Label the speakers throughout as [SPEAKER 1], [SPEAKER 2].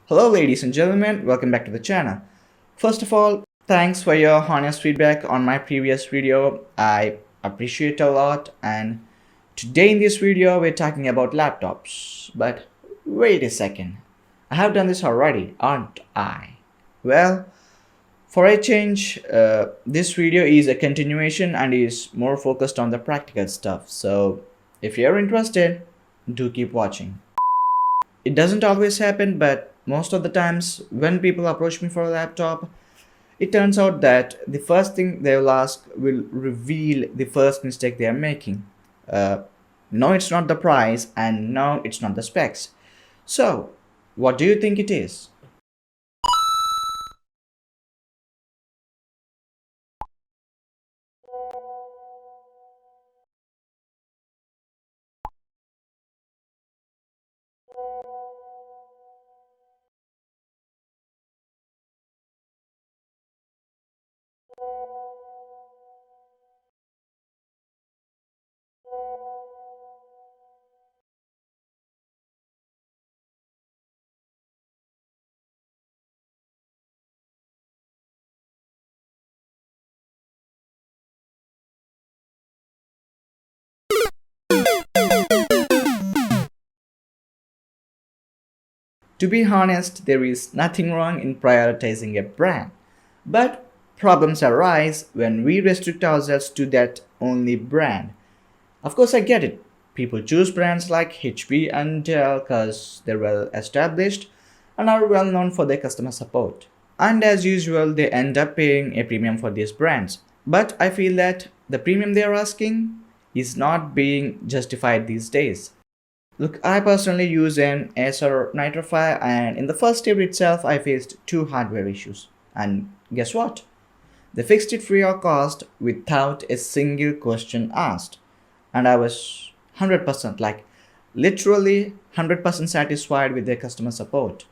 [SPEAKER 1] Hello ladies and gentlemen, welcome back to the channel. First of all, thanks for your honest feedback on my previous video. I appreciate a lot, and today in this video we're talking about laptops. But wait a second, I have done this already, aren't I? Well, for a change, this video is a continuation and is more focused on the practical stuff. So if you're interested, do keep watching. It doesn't always happen, but most of the times when people approach me for a laptop, it turns out that the first thing they will ask will reveal the first mistake they are making. No, it's not the price, and no, it's not the specs. So, what do you think it is? To be honest, there is nothing wrong in prioritizing a brand. But problems arise when we restrict ourselves to that only brand. Of course, I get it. People choose brands like HP and Dell because they're well established and are well known for their customer support. And as usual, they end up paying a premium for these brands. But I feel that the premium they are asking is not being justified these days. Look, I personally use an Acer Nitro 5, and in the first year itself I faced two hardware issues. And guess what? They fixed it free of cost without a single question asked. And I was 100%, like literally 100% satisfied with their customer support.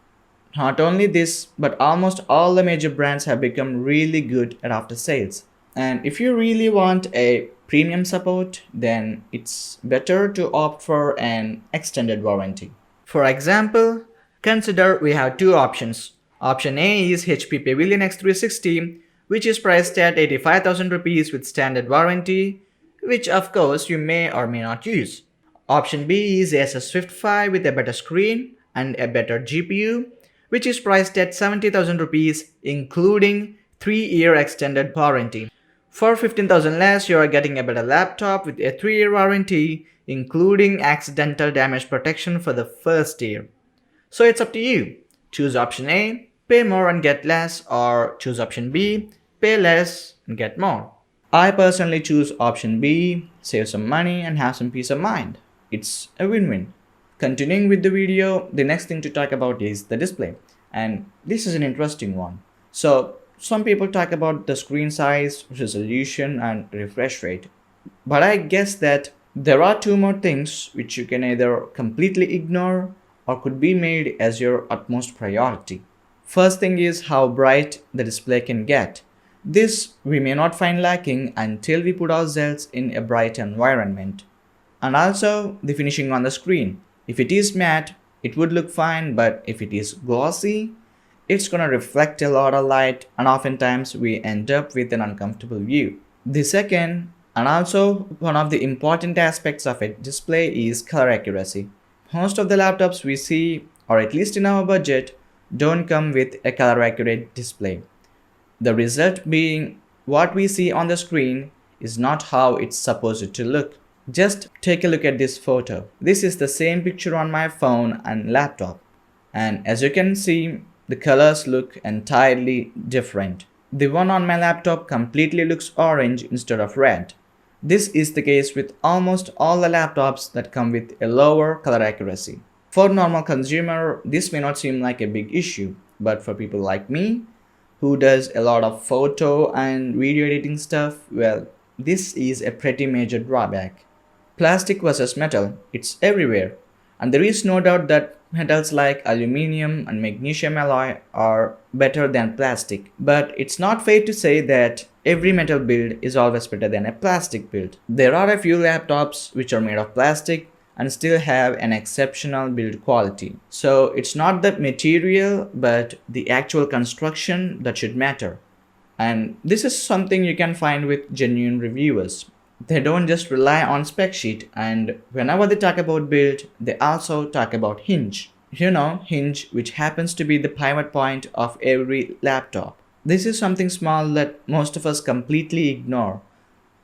[SPEAKER 1] Not only this, but almost all the major brands have become really good at after sales. And if you really want a premium support, then it's better to opt for an extended warranty. For example, consider we have two options. Option A is HP Pavilion X360, which is priced at 85,000 rupees with standard warranty, which of course you may or may not use. Option B is Acer Swift 5 with a better screen and a better GPU, which is priced at 70,000 rupees including 3-year extended warranty. For 15,000 less, you are getting a better laptop with a 3-year warranty, including accidental damage protection for the first year. So it's up to you. Choose option A, pay more and get less, or choose option B, pay less and get more. I personally choose option B, save some money and have some peace of mind. It's a win-win. Continuing with the video, the next thing to talk about is the display. And this is an interesting one. So, some people talk about the screen size, resolution and refresh rate. But I guess that there are two more things which you can either completely ignore or could be made as your utmost priority. First thing is how bright the display can get. This we may not find lacking until we put ourselves in a bright environment. And also the finishing on the screen. If it is matte, it would look fine, but if it is glossy, it's gonna reflect a lot of light and oftentimes we end up with an uncomfortable view. The second, and also one of the important aspects of a display, is color accuracy. Most of the laptops we see, or at least in our budget, don't come with a color accurate display. The result being what we see on the screen is not how it's supposed to look. Just take a look at this photo. This is the same picture on my phone and laptop. And as you can see, the colors look entirely different. The one on my laptop completely looks orange instead of red. This is the case with almost all the laptops that come with a lower color accuracy. For normal consumer, this may not seem like a big issue, but for people like me, who does a lot of photo and video editing stuff, well, this is a pretty major drawback. Plastic versus metal, it's everywhere. And there is no doubt that metals like aluminium and magnesium alloy are better than plastic. But it's not fair to say that every metal build is always better than a plastic build. There are a few laptops which are made of plastic and still have an exceptional build quality. So it's not the material but the actual construction that should matter. And this is something you can find with genuine reviewers. They don't just rely on spec sheet, and whenever they talk about build, they also talk about hinge. Hinge, which happens to be the pivot point of every laptop. This is something small that most of us completely ignore.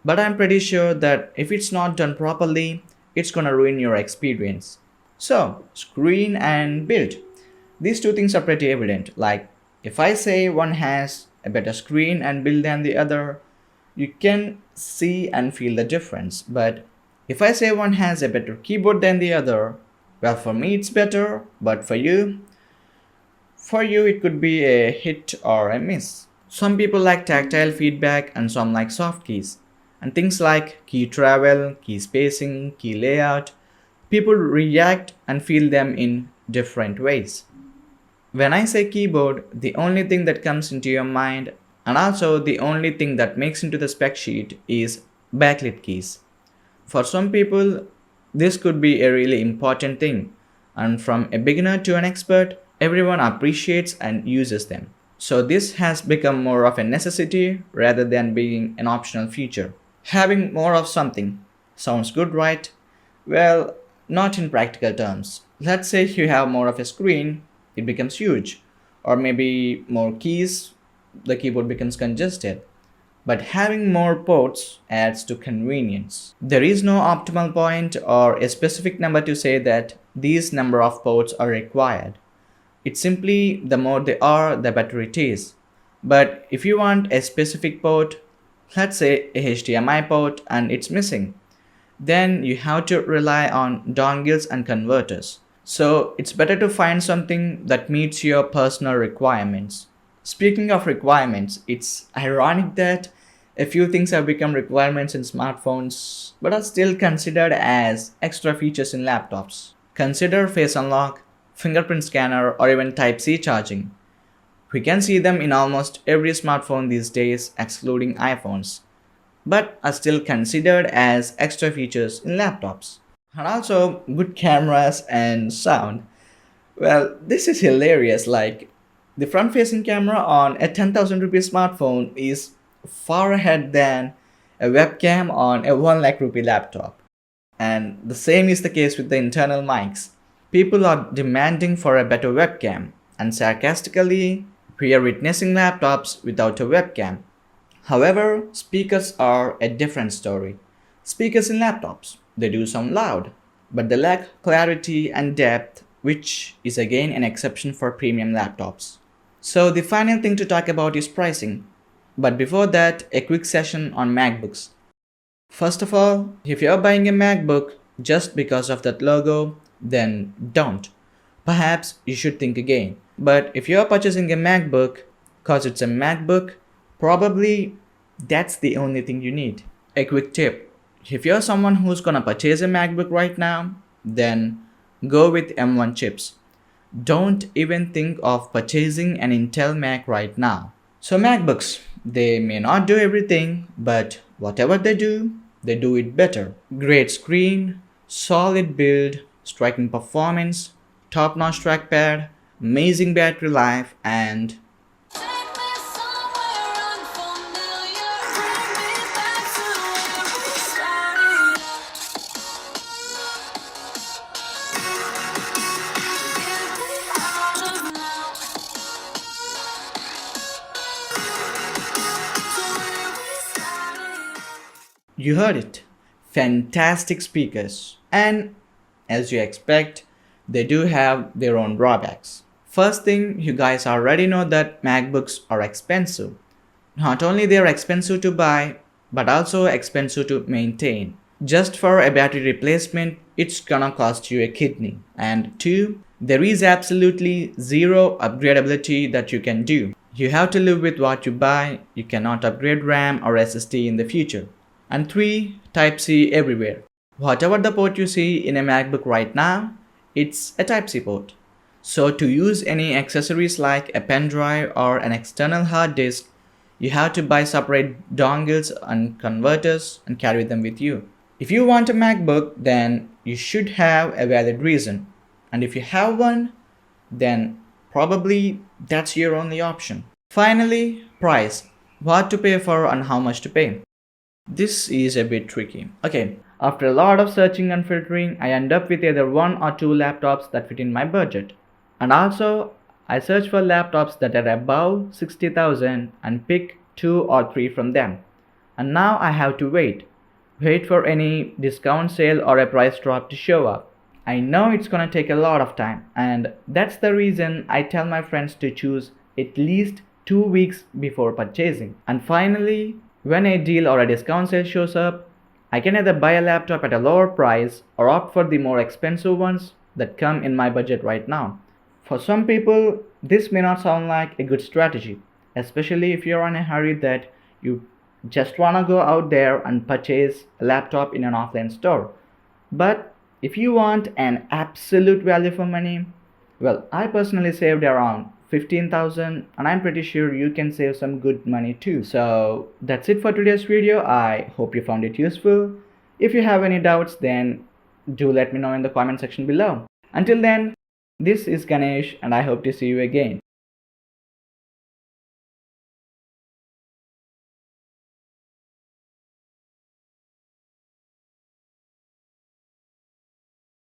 [SPEAKER 1] But I'm pretty sure that if it's not done properly, it's gonna ruin your experience. So, screen and build. These two things are pretty evident. Like, if I say one has a better screen and build than the other, you can see and feel the difference. But if I say one has a better keyboard than the other, well, for me it's better, but for you it could be a hit or a miss. Some people like tactile feedback and some like soft keys. And things like key travel, key spacing, key layout, people react and feel them in different ways. When I say keyboard, the only thing that comes into your mind and also the only thing that makes into the spec sheet is backlit keys. For some people, this could be a really important thing, and from a beginner to an expert, everyone appreciates and uses them. So this has become more of a necessity rather than being an optional feature. Having more of something sounds good, right? Well, not in practical terms. Let's say you have more of a screen, it becomes huge, or maybe more keys, the keyboard becomes congested. But having more ports adds to convenience. There is no optimal point or a specific number to say that these number of ports are required. It's simply the more they are, the better it is. But if you want a specific port, let's say a HDMI port, and it's missing, then you have to rely on dongles and converters. So it's better to find something that meets your personal requirements. Speaking of requirements, it's ironic that a few things have become requirements in smartphones but are still considered as extra features in laptops. Consider face unlock, fingerprint scanner, or even Type-C charging. We can see them in almost every smartphone these days, excluding iPhones, but are still considered as extra features in laptops. And also, good cameras and sound. Well, this is hilarious. Like, the front facing camera on a 10,000 rupee smartphone is far ahead than a webcam on a 1 lakh rupee laptop. And the same is the case with the internal mics. People are demanding for a better webcam, and sarcastically, we are witnessing laptops without a webcam. However, speakers are a different story. Speakers in laptops, they do sound loud, but they lack clarity and depth, which is again an exception for premium laptops. So the final thing to talk about is pricing. But before that, a quick session on MacBooks. First of all, if you're buying a MacBook just because of that logo, then don't. Perhaps you should think again. But if you're purchasing a MacBook because it's a MacBook, probably that's the only thing you need. A quick tip. If you're someone who's gonna purchase a MacBook right now, then go with M1 chips. Don't even think of purchasing an Intel Mac right now. So MacBooks, they may not do everything, but whatever they do it better. Great screen, solid build, striking performance, top-notch trackpad, amazing battery life, and you heard it. Fantastic speakers. And as you expect, they do have their own drawbacks. First thing, you guys already know that MacBooks are expensive. Not only they are expensive to buy, but also expensive to maintain. Just for a battery replacement, it's gonna cost you a kidney. And two, there is absolutely zero upgradability that you can do. You have to live with what you buy. You cannot upgrade RAM or SSD in the future. And 3. Type-C everywhere. Whatever the port you see in a MacBook right now, it's a Type-C port. So to use any accessories like a pen drive or an external hard disk, you have to buy separate dongles and converters and carry them with you. If you want a MacBook, then you should have a valid reason. And if you have one, then probably that's your only option. Finally, price. What to pay for and how much to pay. This is a bit tricky. Okay, after a lot of searching and filtering, I end up with either one or two laptops that fit in my budget. And also, I search for laptops that are above 60,000 and pick two or three from them. And now I have to wait for any discount sale or a price drop to show up. I know it's gonna take a lot of time, and that's the reason I tell my friends to choose at least 2 weeks before purchasing. And finally, when a deal or a discount sale shows up, I can either buy a laptop at a lower price or opt for the more expensive ones that come in my budget right now. For some people, this may not sound like a good strategy, especially if you're in a hurry that you just want to go out there and purchase a laptop in an offline store. But if you want an absolute value for money, well, I personally saved around 15,000 and I'm pretty sure you can save some good money too. So that's it for today's video. I hope you found it useful. If you have any doubts, then do let me know in the comment section below. Until then, this is Ganesh and I hope to see you again.